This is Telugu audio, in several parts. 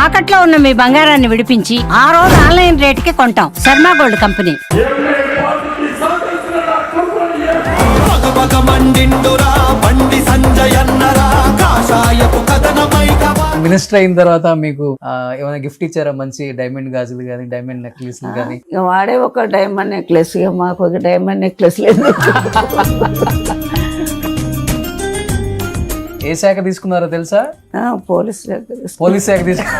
తాకట్లో ఉన్న మీ బంగారాన్ని విడిపించి ఆ రోజు ఆన్లైన్ రేటుకి కొంటాం. Sharma gold company. మినిస్టర్ అయిన తర్వాత మీకు ఏమైనా గిఫ్ట్ ఇచ్చారా? మంచి డైమండ్ గాజులు కానీ డైమండ్ నెక్లెస్ కానీ? ఇక వాడే ఒక డైమండ్ నెక్లెస్, ఇక మాకు ఒక డైమండ్ నెక్లెస్ లేదు. ఏ శాఖ తీసుకున్నారో తెలుసా? పోలీస్ పోలీస్ శాఖ తీసుకు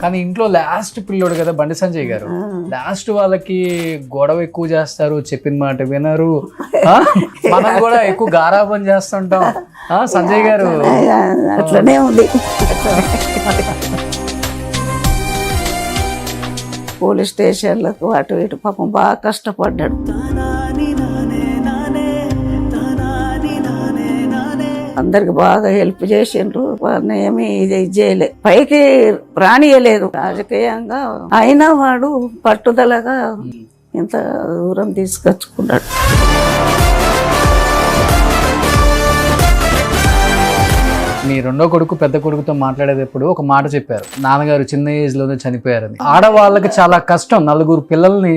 కానీ ఇంట్లో లాస్ట్ పిల్లోడు కదా బండి సంజయ్ గారు. లాస్ట్ వాళ్ళకి గొడవ ఎక్కువ చేస్తారు, చెప్పిన మాట వినరు. మనం కూడా ఎక్కువ గారాబం చేస్తుంటాం. సంజయ్ గారు అట్లనే ఉంది. పోలీస్ స్టేషన్లకు అటు ఇటు పాపం బాగా కష్టపడ్డాడు. అందరికి బాగా హెల్ప్ చేసిండ్రు. ఏమి ఇది చేయలే, పైకి రానియలేదు రాజకీయంగా. అయినా వాడు పట్టుదలగా ఇంత దూరం తీసుకొచ్చుకున్నాడు. మీ రెండో కొడుకు పెద్ద కొడుకుతో మాట్లాడేటప్పుడు ఒక మాట చెప్పారు, నాన్నగారు చిన్న ఏజ్ లోనే చనిపోయారని. ఆడవాళ్ళకి చాలా కష్టం నలుగురు పిల్లల్ని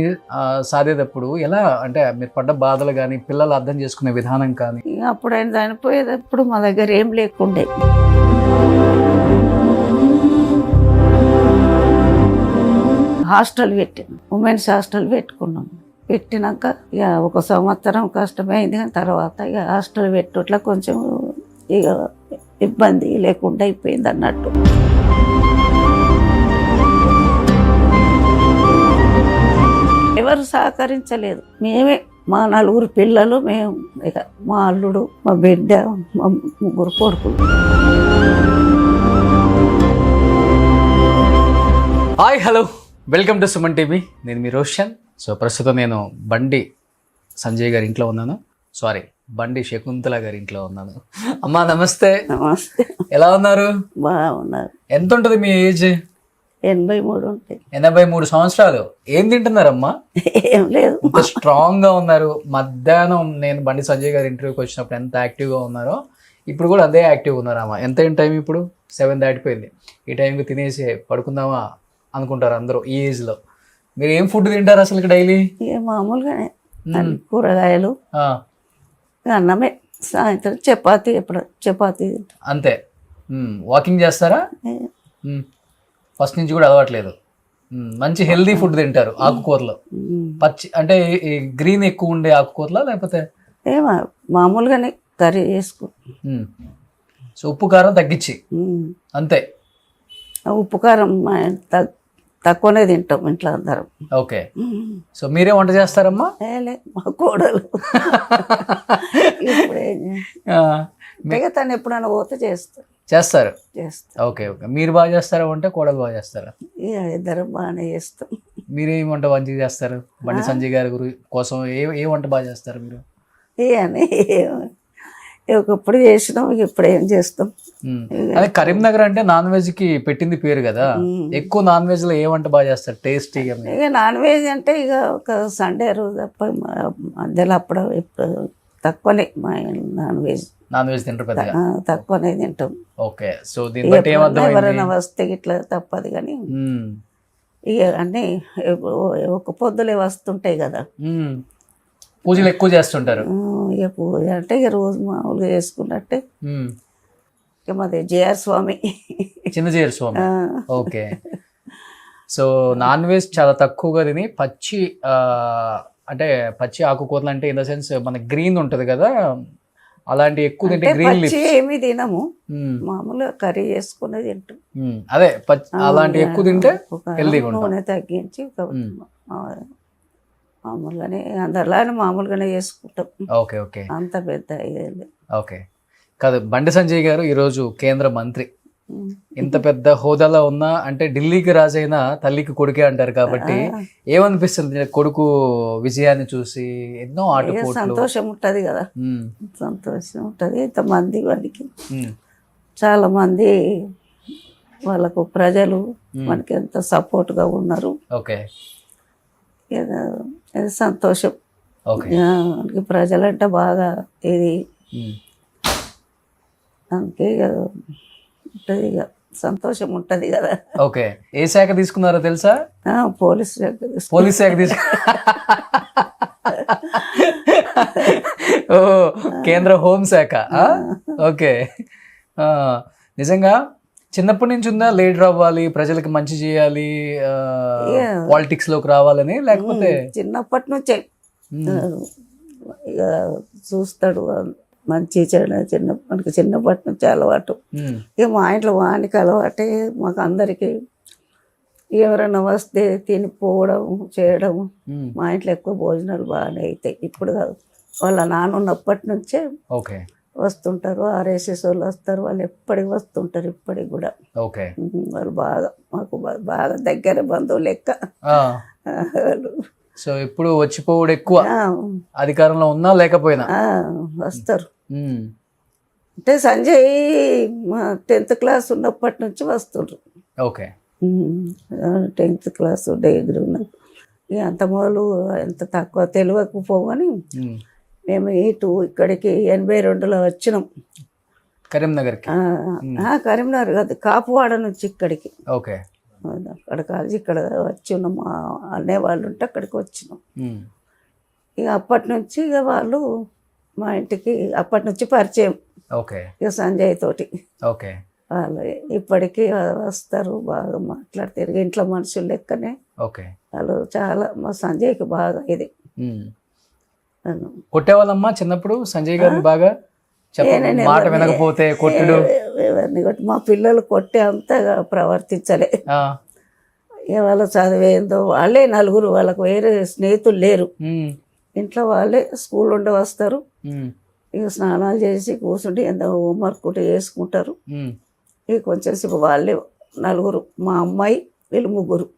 సాధేటప్పుడు. ఎలా అంటే మీరు పడ్డ బాధలు కానీ పిల్లలు అర్థం చేసుకునే విధానం కానీ? అప్పుడు ఆయన చనిపోయేటప్పుడు మా దగ్గర ఏం లేకుండే. హాస్టల్ పెట్టాను, ఉమెన్స్ హాస్టల్ పెట్టుకున్నాం. పెట్టినాక ఇక 1 సంవత్సరం కష్టమైంది, కానీ తర్వాత ఇక హాస్టల్ పెట్టుట్లా కొంచెం ఇక ఇబ్బంది లేకుండా అయిపోయింది అన్నట్టు. ఎవరు సహకరించలేదు. మేమే, మా 4 పిల్లలు, మేము, ఇక మా అల్లుడు, మా బిడ్డ, మా 3 కొడుకులు. Hi, hello, welcome to Suman TV. నేను మీ రోషన్. సో ప్రస్తుతం నేను బండి సంజయ్ గారి ఇంట్లో ఉన్నాను. సారీ, బండి శకుంతల గారి ఇంట్లో ఉన్నాను. అమ్మా నమస్తే. నమస్తే. ఎలా ఉన్నారు? బాగున్నారు. ఎంత ఉంటుంది మీ ఏజ్? 83 ఉంటాయి. 83 సంవత్సరాలు. ఏం తింటున్నారమ్మా? ఏం లేదు. ఎంత స్ట్రాంగ్ గా ఉన్నారు. మధ్యాహ్నం నేను బండి సంజయ్ గారి ఇంటర్వ్యూకి వచ్చినప్పుడు ఎంత యాక్టివ్ గా ఉన్నారో ఇప్పుడు కూడా అదే యాక్టివ్గా ఉన్నారమ్మా. ఎంత టైం ఇప్పుడు? 7 దాటిపోయింది. ఈ టైంకి తినేసి పడుకుందామా అనుకుంటారు అందరూ ఈ ఏజ్ లో. మీరు ఏం ఫుడ్ తింటారు అసలు డైలీ? మామూలుగానే కూరగాయలు, అన్నమే. సాయంత్రం చపాతి, ఎప్పుడు చపాతి అంతే. వాకింగ్ చేస్తారా? ఫస్ట్ నుంచి కూడా అలవాట్లేదు. మంచి హెల్దీ ఫుడ్ తింటారు. ఆకుకూరలు పచ్చి అంటే గ్రీన్ ఎక్కువ ఉండే ఆకుకూరలా లేకపోతే మామూలుగానే కర్రీ చేసుకో. సో ఉప్పు కారం తగ్గించి అంతే. ఉప్పు కారం తక్కువనే తింటాం ఇంట్లో అందరం. ఓకే. సో మీరే వంట చేస్తారమ్మా? మా కోడలు ఇప్పుడు తను ఎప్పుడైనా పోతే చేస్తారు. Okay okay. మీరు బాగా చేస్తారా వంట? కోడలు బాగా చేస్తారా? ఇద్దరం బాగానే చేస్తాం. మీరేం వంట మంచిగా చేస్తారు? బండి సంజయ్ గారి కోసం ఏ వంట బాగా చేస్తారు మీరు? అని ఒకప్పుడు చేసినాం, ఇప్పుడు ఏం చేస్తాం. అదే కరీంనగర్ అంటే నాన్ వెజ్ కి పెట్టింది పేరు కదా. ఎక్కువ నాన్ వెజ్ లో ఏ వంట బాగా చేస్తారు టేస్టీగా? ఇక నాన్ వెజ్ అంటే ఇక ఒక సండే రోజు తప్ప మధ్యలో అప్పుడు ఇప్పుడు తక్కువనే. మా నాన్ వెజ్ తింటారు పెద్దగా? తక్కువనే తింటాం. ఓకే. సో దీన్ని బట్టి ఎవరైనా వస్తే ఇట్లా తప్పదు, కానీ ఇక అన్నీ ఒక పొద్దులే వస్తుంటాయి కదా. పూజలు ఎక్కువ చేస్తుంటారు. ఇక పూజ అంటే ఇక రోజు మామూలుగా చేసుకున్నట్టే. ఇక మాది జేఆర్ స్వామి, చిన్న జేఆర్ స్వామి. ఓకే. సో నాన్ వెజ్ చాలా తక్కువగా తిని పచ్చి అంటే పచ్చి ఆకుకూరలు అంటే ఇన్ ద సెన్స్ మన గ్రీన్ ఉంటది కదా, అలాంటి ఎక్కువ తింటే గ్రీన్ లీఫ్ ఏమి తినము, మామూలుగా కర్రీ చేసుకునే తింటాం. అదే అలాంటి ఎక్కువ తింటే హెల్దీగా ఉంటాం. నూనె తగ్గించి మామూలుగానే అందరిలానే మామూలుగానే చేసుకుంటాం. Okay okay. అంత పెద్ద ఇదే. ఓకే. కాదు, బండి సంజయ్ గారు ఈరోజు కేంద్ర మంత్రి. ఇంత పెద్ద హోదాలో ఉన్నా అంటే ఢిల్లీకి రాజైనా తల్లికి కొడుకే అంటారు కాబట్టి ఏమనిపిస్తుంది కొడుకు విజయాన్ని చూసి? ఎన్నో ఆటపోట్లు. సంతోషం ఉంటది కదా, సంతోషం ఉంటది. ఇంతమంది వాడికి చాలా మంది వాళ్ళకు ప్రజలు మనకి ఎంత సపోర్ట్గా ఉన్నారు. ఓకే. సంతోషం. ప్రజలంటే బాగా ఇది దానికి ఇక ఉంటుంది, ఇక సంతోషం ఉంటుంది కదా. ఓకే, ఏ శాఖ తీసుకున్నారో తెలుసా? పోలీస్ దగ్గర పోలీస్ శాఖ ఓ, కేంద్ర హోంశాఖ. ఓకే. నిజంగా చిన్నప్పటి నుంచి ఉందా లీడర్ అవ్వాలి, ప్రజలకు మంచి చేయాలి, పాలిటిక్స్ లోకి రావాలని? లేకపోతే చిన్నప్పటి నుంచే ఇక చూస్తాడు మంచి చెడు, మనకి చిన్నప్పటి నుంచి అలవాటు. ఇక మా ఇంట్లో వానికి అలవాటే, మాకు అందరికీ ఎవరైనా వస్తే తినిపోవడం చేయడం. మా ఇంట్లో ఎక్కువ భోజనాలు బాగానే అవుతాయి. ఇప్పుడు కాదు, వాళ్ళ నాన్న ఉన్నప్పటి నుంచే ఓకే వస్తుంటారు. ఆర్ఎస్ఎస్ వాళ్ళు వస్తారు, వాళ్ళు ఎప్పటికి వస్తుంటారు ఇప్పటికి కూడా. ఓకే, వాళ్ళు బాగా మాకు బాగా దగ్గర బంధువులు లెక్క వాళ్ళు. సో ఇప్పుడు వచ్చిపోవుడు ఎక్కువ, అధికారంలో ఉన్నా లేకపోయినా వస్తారు. అంటే సంజయ్ 10th క్లాస్ ఉన్నప్పటి నుంచి వస్తుండ్రు. ఓకే, 10th క్లాస్ డిగ్రీ ఉన్నది. ఇక అంత మొదలు ఎంత తక్కువ తెలియకపోగాని మేము ఇక్కడికి 82లో వచ్చినాం కరీంనగర్కి. కరీంనగర్ కాదు, కాపువాడ నుంచి ఇక్కడికి. ఓకే, అక్కడ కాదు, ఇక్కడ వచ్చి ఉన్నాం. మా అన్నయ్య వాళ్ళు ఉంటే అక్కడికి వచ్చినాం. ఇక అప్పటి నుంచి ఇక వాళ్ళు మా ఇంటికి అప్పటి నుంచి పరిచయం. ఓకే, ఇక సంజయ్ తోటి. ఓకే, వాళ్ళు ఇప్పటికీ వస్తారు, బాగా మాట్లాడతారు, ఇంట్లో మనుషులు లెక్కనే. ఓకే, వాళ్ళు చాలా మా సంజయ్కి బాగా ఇది. కొట్టేవాళ్ళమ్మా చిన్నప్పుడు సంజయ్ గారిని బాగా? మాట వినకపోతే కొట్టుడు? ఎవరిని కొట్టి మా పిల్లలు కొట్టే అంతగా ప్రవర్తించలే. వాళ్ళ చదివేందో వాళ్ళే నలుగురు, వాళ్ళకు వేరే స్నేహితులు లేరు. ఇంట్లో వాళ్ళే స్కూల్ ఉండి వస్తారు, ఇక స్నానాలు చేసి కూర్చుంటే ఎంత హోంవర్క్ కూడా చేసుకుంటారు. ఇక కొంచెం సేపు వాళ్ళే నలుగురు, మా అమ్మాయి వీళ్ళు ముగ్గురు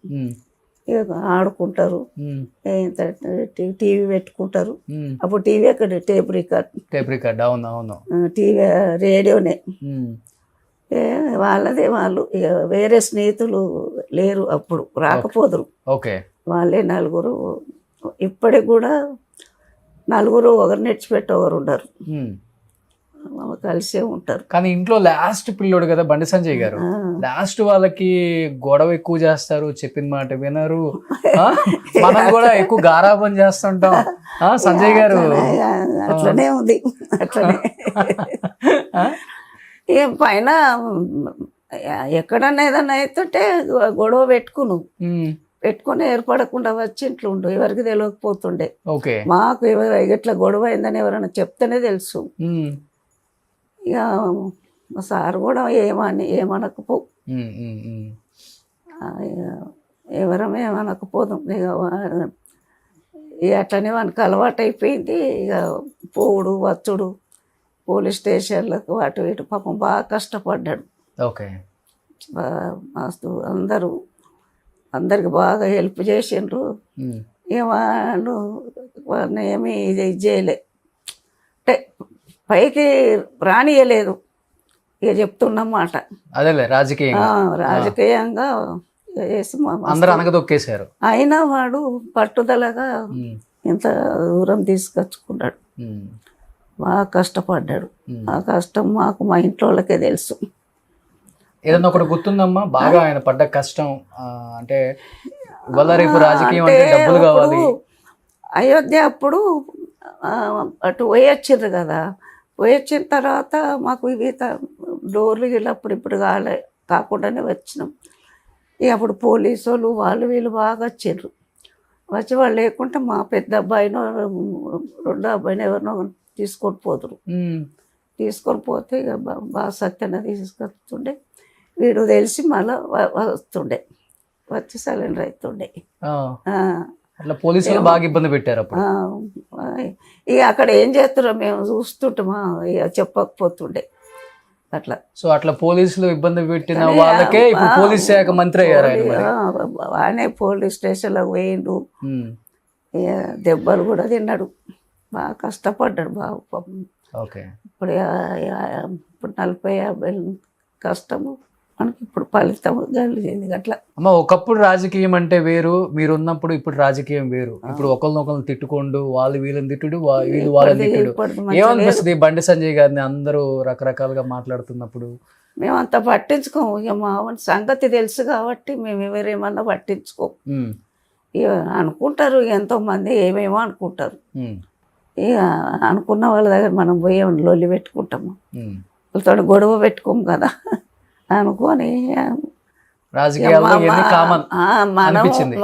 ఇక ఆడుకుంటారు. టీవీ పెట్టుకుంటారు. అప్పుడు టీవీ అక్కడ టేప్ రికార్డ్. అవును అవును, టీవీ రేడియోనే వాళ్ళదే. వాళ్ళు ఇక వేరే స్నేహితులు లేరు, అప్పుడు రాకపోదురు. ఓకే, వాళ్ళే నలుగురు. ఇప్పటికి కూడా నలుగురు, ఒకరు నెచ్చిపెట్టి ఒకరు ఉండరు, కలిసే ఉంటారు. కానీ ఇంట్లో లాస్ట్ పిల్లోడు కదా బండి సంజయ్ గారు, లాస్ట్ వాళ్ళకి గొడవ ఎక్కువ చేస్తారు, చెప్పిన మాట వినరు. మనం కూడా ఎక్కువ గారాబం చేస్తుంటాం. సంజయ్ గారు అట్లనే ఉంది, అట్లనే. ఏం పైన ఎక్కడన్నా ఏదన్నా అవుతుంటే గొడవ పెట్టుకుని ఏర్పడకుండా వచ్చి ఇంట్లో ఉండు, ఎవరికి తెలియకపోతుండే. మాకు ఎట్లా గొడవ అయిందని ఎవరైనా చెప్తేనే తెలుసు. ఇక మా సార్ కూడా ఏమనకపో, ఎవరమే ఏమనకపోదాం. ఇక అట్లనే వానికి అలవాటు అయిపోయింది. ఇక పోవుడు వచ్చుడు పోలీస్ స్టేషన్లకు అటు ఇటు, పాపం బాగా కష్టపడ్డాడు. ఓకే, మస్తు అందరికి బాగా హెల్ప్ చేసిండ్రు. ఇక వాళ్ళని ఏమీ ఇది చేయలే, అంటే పైకి రానియలేదు. ఇక చెప్తున్నమాట అదేలే, రాజకీయంగా చేసి అందరూ అనగదొక్కేశారు. అయినా వాడు పట్టుదలగా ఇంత దూరం తీసుకొచ్చుకున్నాడు. బాగా కష్టపడ్డాడు. ఆ కష్టం మాకు మా ఇంట్లో వాళ్ళకే తెలుసు. ఏదన్నా ఒకటి గుర్తుందమ్మా బాగా ఆయన పడ్డ కష్టం? అంటే ఇవాళ రేపు రాజకీయం అంటే డబ్బులు కావాలి. అయోధ్య అప్పుడు అటు పోయొచ్చిండ్రు కదా, పోయొచ్చిన తర్వాత మాకు ఇవి డోర్లు వీళ్ళు ఇప్పుడు కాకుండానే వచ్చినాం. ఇక అప్పుడు పోలీసు వాళ్ళు వీళ్ళు బాగా వచ్చిండ్రు. వచ్చి వాళ్ళు లేకుంటే మా పెద్ద అబ్బాయినో రెండో అబ్బాయిని ఎవరినో తీసుకొని పోతురు. తీసుకొని పోతే ఇక బాగా సత్యన తీసుకొస్తుండే. వీడు తెలిసి మళ్ళీ వస్తుండే, వచ్చి సరెండర్ అవుతుండే. అట్లా పోలీసులు బాగా ఇబ్బంది పెట్టారు అప్పుడు. ఇక అక్కడ ఏం చేస్తారో మేము చూస్తుంటామా, ఇక చెప్పకపోతుండే అట్లా. సో అట్లా పోలీసులు ఇబ్బంది పెట్టిన వాళ్ళకే ఇప్పుడు పోలీస్ శాఖ మంత్రి అయ్యారు. ఆయనే పోలీస్ స్టేషన్లో పోయిండు, దెబ్బలు కూడా తిన్నాడు, బాగా కష్టపడ్డాడు బాగా పాపం. ఓకే, ఇప్పుడు 40-50 కష్టము మనకి ఇప్పుడు ఫలితం కలిగింది అట్లా. అమ్మ ఒకప్పుడు రాజకీయం అంటే వేరు, మీరు ఉన్నప్పుడు ఇప్పుడు రాజకీయం వేరు. ఇప్పుడు ఒకరినొకరు తిట్టుకోండు, వాళ్ళు వీళ్ళని తిట్టుడు, వీళ్ళు వాళ్ళని తిట్టుడు. ఏమనిపిస్తుంది బండి సంజయ్ గారిని అందరూ రకరకాలుగా మాట్లాడుతున్నప్పుడు? మేము అంత పట్టించుకోము, ఇక మా సంగతి తెలుసు కాబట్టి మేము ఎవరేమన్నా పట్టించుకోము. ఇక అనుకుంటారు ఎంతోమంది ఏమేమో అనుకుంటారు. ఇక అనుకున్న వాళ్ళ దగ్గర మనం పోయి లొల్లి పెట్టుకుంటాము, వాళ్ళతో గొడవ పెట్టుకోము కదా అనుకొని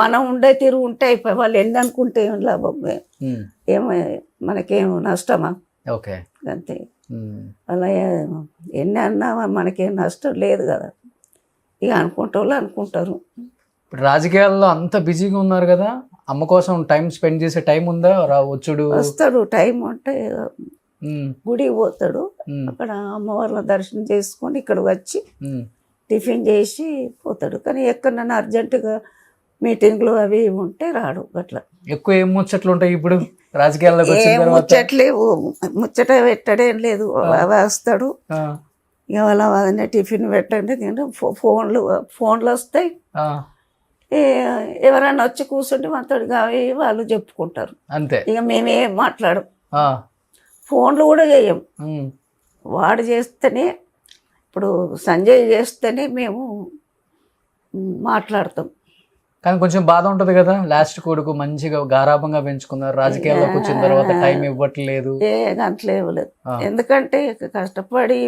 మనం ఉండే తీరు ఉంటే అయిపోయి వాళ్ళు ఎన్ని అనుకుంటే ఏం లాభం, ఏమో మనకేం నష్టమా? ఓకే అంతే. అలా ఎన్ని అన్నా మనకేం నష్టం లేదు కదా, ఇక అనుకుంటే వాళ్ళు అనుకుంటారు. ఇప్పుడు రాజకీయాల్లో అంత బిజీగా ఉన్నారు కదా, అమ్మ కోసం టైం స్పెండ్ చేసే టైం ఉందా? వచ్చుడు వస్తాడు, టైం ఉంటే గుడికి పోతాడు, అక్కడ అమ్మవార్ల దర్శనం చేసుకొని ఇక్కడ వచ్చి టిఫిన్ చేసి పోతాడు. కానీ ఎక్కడన్నా అర్జెంటుగా మీటింగ్లు అవి ఉంటే రాడు. అట్లా ఎక్కువ ఏం ముచ్చట్లు ఉంటాయి ఇప్పుడు రాజకీయాల్లోకి వచ్చిన తర్వాత? ముచ్చట్లేవు, ముచ్చట పెట్టడేం లేదు. వస్తాడు ఇక వాళ్ళ అదనే టిఫిన్ పెట్టండి, ఫోన్లు వస్తాయి, ఎవరైనా వచ్చి కూర్చుంటే మాతో వాళ్ళు చెప్పుకుంటారు అంతే. ఇక మేమేం మాట్లాడం, ఫోన్లు కూడా చేయం. వాడు చేస్తేనే, ఇప్పుడు సంజయ్ చేస్తేనే మేము మాట్లాడతాం. కానీ కొంచెం బాధ ఉంటుంది కదా, లాస్ట్ కొడుకు మంచిగా గారాభంగా పెంచుకున్నారు, రాజకీయాల్లోకి వచ్చిన తర్వాత టైం ఇవ్వట్లేదు. అట్లేవు, ఎందుకంటే కష్టపడి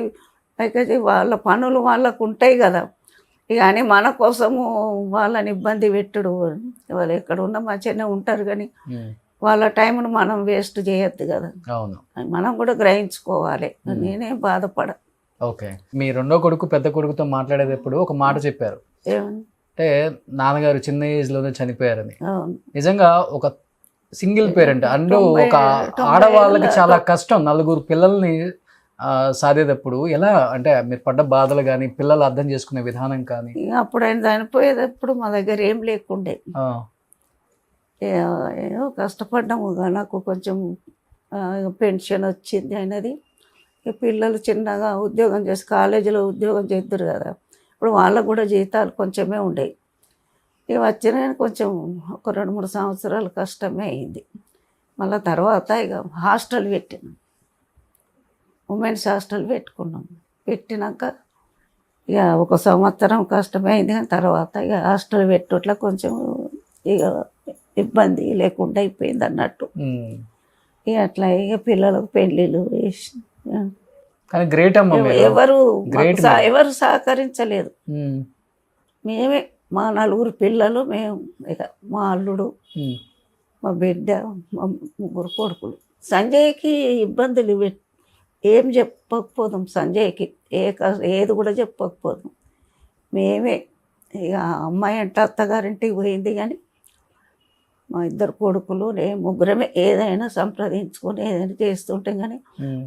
వాళ్ళ పనులు వాళ్ళకు ఉంటాయి కదా. ఇక అని మన కోసము వాళ్ళని ఇబ్బంది పెట్టుడు, వాళ్ళు ఎక్కడ ఉన్నా మంచిగానే ఉంటారు కానీ వాళ్ళ టైంను మనం వేస్ట్ చేయొద్దు కదా. అవును, మనం కూడా గ్రహించుకోవాలి. నేనే బాధపడ. ఓకే, మీ రెండో కొడుకు పెద్ద కొడుకుతో మాట్లాడేటప్పుడు ఒక మాట చెప్పారు, అంటే నాన్నగారు చిన్న ఏజ్ లోనే చనిపోయారని. నిజంగా ఒక సింగిల్ పేరెంట్ అండ్ ఒక ఆడవాళ్ళకి చాలా కష్టం, నలుగురు పిల్లల్ని సాధేటప్పుడు ఎలా, అంటే మీరు పడ్డ బాధలు కానీ పిల్లలు అర్థం చేసుకునే విధానం కానీ? అప్పుడు ఆయన చనిపోయేటప్పుడు మా దగ్గర ఏం లేకుండే, ఏదో కష్టపడ్డాము. నాకు కొంచెం పెన్షన్ వచ్చింది అయినది. పిల్లలు చిన్నగా ఉద్యోగం చేసి కాలేజీలో ఉద్యోగం చేద్దరు కదా, ఇప్పుడు వాళ్ళకు కూడా జీతాలు కొంచెమే ఉండేవి. ఇక వచ్చిన కొంచెం ఒక 2-3 సంవత్సరాలు కష్టమే అయింది. మళ్ళీ తర్వాత ఇక హాస్టల్ పెట్టినాం, ఉమెన్స్ హాస్టల్ పెట్టుకున్నాం. పెట్టినాక ఇక 1 సంవత్సరం కష్టమే అయింది, కానీ తర్వాత ఇక హాస్టల్ పెట్టుట్లా కొంచెం ఇక ఇబ్బంది లేకుండా అయిపోయింది అన్నట్టు. ఇక అట్లా ఇక పిల్లలకు పెళ్ళిళ్ళు వేసి, కానీ గ్రేట్ అమ్మ, ఎవరు సహకరించలేదు. మేమే, మా 4 పిల్లలు, మేము ఇక మా అల్లుడు, మా బిడ్డ, మా 3 కొడుకులు. సంజయ్కి ఇబ్బందులు ఏం చెప్పకపోదాం, సంజయ్కి ఏది కూడా చెప్పకపోదాం. మేమే ఇక అమ్మాయి అంటే అత్తగారింటికి పోయింది, కానీ మా 2 కొడుకులు ముగ్గురమే ఏదైనా సంప్రదించుకొని ఏదైనా చేస్తుంటాం. కానీ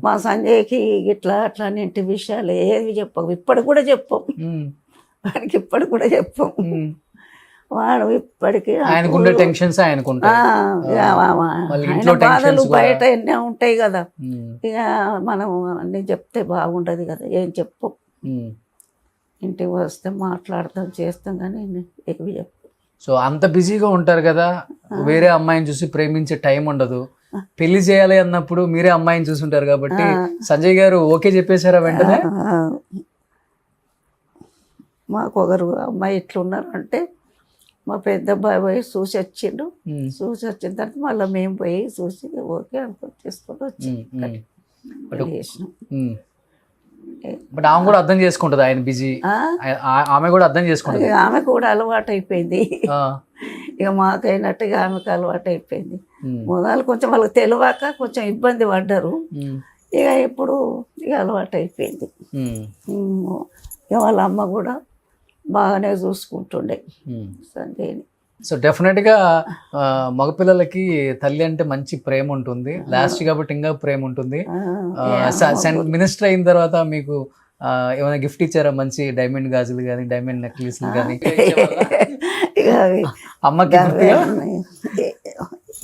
మా సంజయ్కి ఇట్లా అట్లా ఇంటి విషయాలు ఏవి చెప్పవు, ఇప్పటికి కూడా చెప్పం వాడికి, ఇప్పటికి కూడా చెప్పం. వాడు ఇప్పటికీ బాధలు బయట ఎన్నో ఉంటాయి కదా, ఇక మనం అన్నీ చెప్తే బాగుండదు కదా, ఏం చెప్పం. ఇంటికి వస్తే మాట్లాడతాం, చేస్తాం, కానీ ఎక్కువ చెప్పం. సో అంత బిజీగా ఉంటారు కదా, వేరే అమ్మాయిని చూసి ప్రేమించే టైం ఉండదు. పెళ్లి చేయాలి అన్నప్పుడు మీరే అమ్మాయిని చూసుంటారు కాబట్టి సంజయ్ గారు ఓకే చెప్పేశారా వెంటనే? మాకు ఒకరు అమ్మాయి ఇట్లున్నారు అంటే మా పెద్ద అబ్బాయి పోయి చూసి వచ్చిండు. చూసి వచ్చిన తర్వాత మళ్ళీ మేము పోయి చూసి ఓకే అనుకో చేసుకొని వచ్చినాం. బట్ ఆమె కూడా అర్థం చేసుకుంటది, ఆయన బిజీ, ఆమె కూడా అర్థం చేసుకుంటది. ఆమె కూడా అలవాటు అయిపోయింది, ఇక మాకైనట్టుగా ఆమెకు అలవాటు అయిపోయింది. మొదలు కొంచెం వాళ్ళకి తెలియక కొంచెం ఇబ్బంది పడ్డారు, ఇక ఇప్పుడు ఇక అలవాటు అయిపోయింది. ఇక వాళ్ళ అమ్మ కూడా బాగానే చూసుకుంటుండే సంజయ్ని. సో డెఫినెట్గా మగపిల్లలకి తల్లి అంటే మంచి ప్రేమ ఉంటుంది, లాస్ట్ కాబట్టి ఇంకా ప్రేమ ఉంటుంది. మినిస్టర్ అయిన తర్వాత మీకు ఏమైనా గిఫ్ట్ ఇచ్చారా? మంచి డైమండ్ గాజులు కానీ డైమండ్ నెక్లెస్లు కానీ అమ్మకి?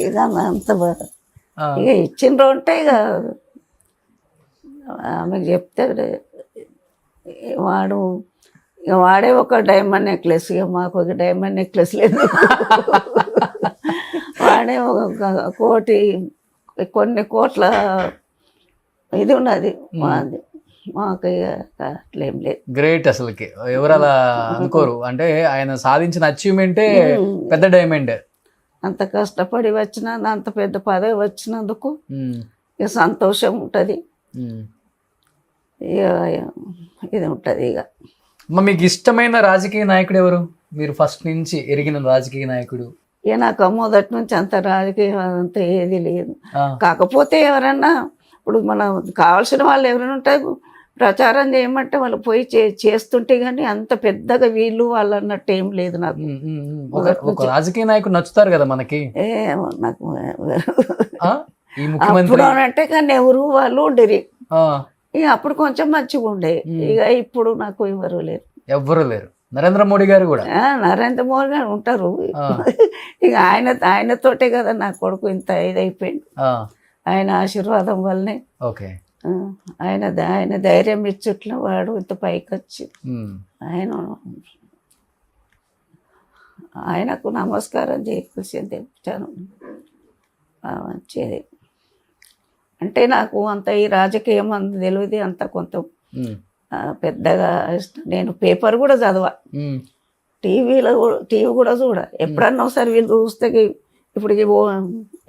ఇక అంత ఇక ఇచ్చిండ్రు ఉంటే ఇక ఆమెకు చెప్తే వాడు ఇక వాడే ఒక డైమండ్ నెక్లెస్, ఇక మాకు ఒక డైమండ్ నెక్లెస్ లేదు. వాడే ఒక కోటి కొన్ని కోట్ల ఇది ఉన్నది మాది. మాకు ఇక అట్లేం లేదు. గ్రేట్ అసలుకి, ఎవరు అలా అనుకోరు. అంటే ఆయన సాధించిన అచీవ్మెంటే పెద్ద డైమండ్. అంత కష్టపడి అంత పెద్ద పదవి వచ్చినందుకు ఇక సంతోషం ఉంటుంది, ఇక ఇది ఉంటుంది. ఇక మీకు ఇష్టమైన రాజకీయ నాయకుడు ఎవరు? మీరు ఫస్ట్ నుంచి ఎరిగిన రాజకీయ నాయకుడు? ఇక నాకు మొదటి నుంచి అంత రాజకీయం అంత ఏది లేదు. కాకపోతే ఎవరన్నా ఇప్పుడు మనం కావాల్సిన వాళ్ళు ఎవరైనా ఉంటారు, ప్రచారం చేయమంటే వాళ్ళు పోయి చేస్తుంటే కానీ అంత పెద్దగా వీళ్ళు వాళ్ళు అన్నట్టు ఏం లేదు నాకు. ఒక రాజకీయ నాయకుడు నచ్చుతారు కదా మనకి. ఏమో నాకు ఈ ముఖ్యమంత్రి అప్పుడు అంటే కానీ ఎవరు వాళ్ళు ఉండేది. ఇక అప్పుడు కొంచెం మంచిగా ఉండే, ఇక ఇప్పుడు నాకు ఎవరు లేరు. ఎవ్వరు లేరు. నరేంద్ర మోడీ గారు కూడా? నరేంద్ర మోడీ గారు ఉంటారు. ఇక ఆయనతోటే కదా నా కొడుకు ఇంత ఇదైపోయింది, ఆయన ఆశీర్వాదం వల్లనే. ఓకే. ఆయన ధైర్యం ఇచ్చుట్ల వాడు ఇంత పైకి వచ్చి ఆయనకు నమస్కారం చేయకూసింది చాలా మంచిది. అంటే నాకు అంత ఈ రాజకీయం అంత తెలియదు, అంత కొంత పెద్దగా ఇష్టం. నేను పేపర్ కూడా చదవా, టీవీ కూడా చూడ. ఎప్పుడన్నా ఒకసారి వీళ్ళు చూస్తే, ఇప్పుడు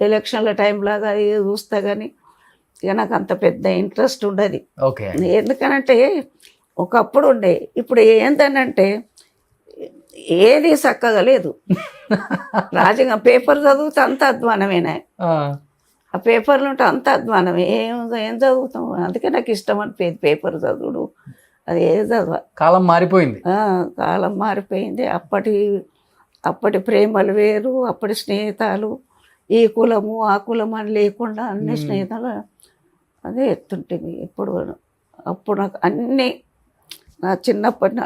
ఎలక్షన్ల టైం లాగా అది చూస్తా కానీ ఇక నాకు అంత పెద్ద ఇంట్రెస్ట్ ఉండదు. ఎందుకనంటే ఒకప్పుడు ఉండే, ఇప్పుడు ఏంటనంటే ఏది చక్కగా లేదు. రాజకీయ పేపర్ చదివితే అంత అధ్వానమేనా, ఆ పేపర్లు ఉంటే అంత అధ్వానమే. ఏం చదువుతాం? అందుకే నాకు ఇష్టం అనిపోయింది పేపర్ చదువుడు. అది ఏది చదవ. కాలం మారిపోయింది. కాలం మారిపోయింది. అప్పటి ప్రేమలు వేరు, అప్పటి స్నేహితాలు, ఈ కులము ఆ కులం అని లేకుండా అన్ని స్నేహితాలు అదే ఎత్తుంటుంది. అప్పుడు నాకు అన్నీ, నా చిన్నప్పటి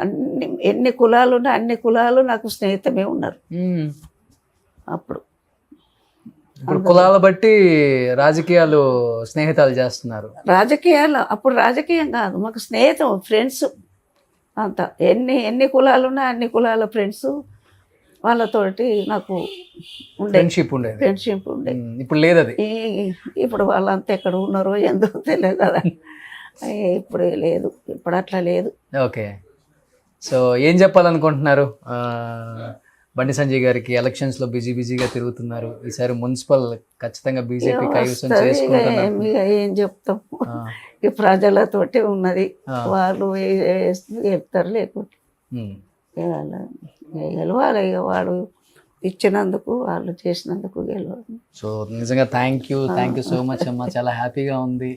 ఎన్ని కులాలు ఉన్నాయి అన్ని కులాలు నాకు స్నేహితమే ఉన్నారు. అప్పుడు కులాల బట్టి రాజకీయాలు స్నేహితాలు చేస్తున్నారు. రాజకీయాలు అప్పుడు రాజకీయం కాదు, మాకు స్నేహితం, ఫ్రెండ్స్ అంతా. ఎన్ని కులాలు ఉన్నాయి అన్ని కులాల ఫ్రెండ్స్, వాళ్ళతోటి నాకు ఫ్రెండ్షిప్ ఉండే. ఇప్పుడు లేదు అది. ఇప్పుడు వాళ్ళంతా ఎక్కడ ఉన్నారో ఎందుకు తెలియదు కదా, ఇప్పుడు లేదు, ఇప్పుడు అట్లా లేదు. ఓకే. సో ఏం చెప్పాలనుకుంటున్నారు? బండి సంజయ్ గారికి ఎలక్షన్స్ లో బిజీగా తిరుగుతున్నారు, ఈసారి మున్సిపల్ ఖచ్చితంగా బీజేపీ కైవసం చేసుకుంటున్నారు. ఏం చెప్తాం, ఈ ప్రజలతోటి ఉన్నది, వాళ్ళు చెప్తారు. లేకుంటే గెలవాలి, ఇక వాడు ఇచ్చినందుకు వాళ్ళు చేసినందుకు గెలవాలి. సో నిజంగా థ్యాంక్ యూ సో మచ్ అమ్మా, చాలా హ్యాపీగా ఉంది.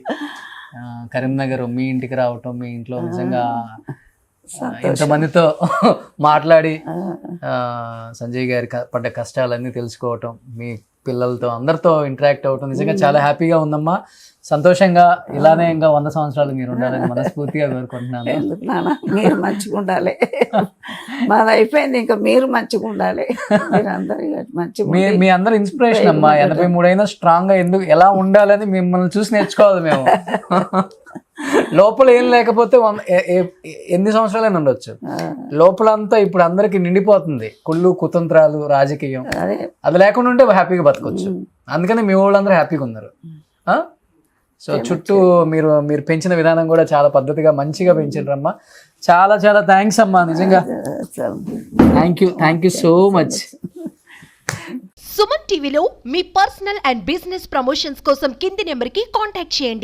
కరీంనగర్ మీ ఇంటికి రావటం, మీ ఇంట్లో నిజంగా ఇంతమందితో మాట్లాడి సంజయ్ గారి పడ్డ కష్టాలన్నీ తెలుసుకోవటం, మీ పిల్లలతో అందరితో ఇంటరాక్ట్ అవ్వటం నిజంగా చాలా హ్యాపీగా ఉందమ్మా. సంతోషంగా ఇలానే ఇంకా 100 సంవత్సరాలు మీరు ఉండాలని మనస్ఫూర్తిగా కోరుకుంటున్నాను. ఎందుకు నాన్న, మీరు మంచిగా ఉండాలి, మాది అయిపోయింది, ఇంకా మీరు మంచిగా ఉండాలి. మీ అందరు ఇన్స్పిరేషన్ అమ్మా. 83 అయినా స్ట్రాంగ్ గా ఎందుకు ఎలా ఉండాలని మిమ్మల్ని చూసి నేర్చుకోవాలి మేము. లోపల ఏం లేకపోతే ఎన్ని సంవత్సరాలైనా ఉండొచ్చు, లోపలంతా ఇప్పుడు అందరికి నిండిపోతుంది కుళ్ళు కుతంత్రాలు రాజకీయం. అది లేకుండా ఉంటే హ్యాపీగా బతకొచ్చు. అందుకని మీ వాళ్ళందరూ హ్యాపీగా ఉన్నారు. సో చుట్టూ మీరు పెంచిన విధానం కూడా చాలా పద్ధతిగా మంచిగా పెంచారమ్మా. చాలా థ్యాంక్స్ అమ్మా, నిజంగా thank you so much. Suman టీవీలో మీ పర్సనల్ అండ్ బిజినెస్ ప్రమోషన్స్ కోసం కింది నెంబర్కి కాంటాక్ట్ చేయండి.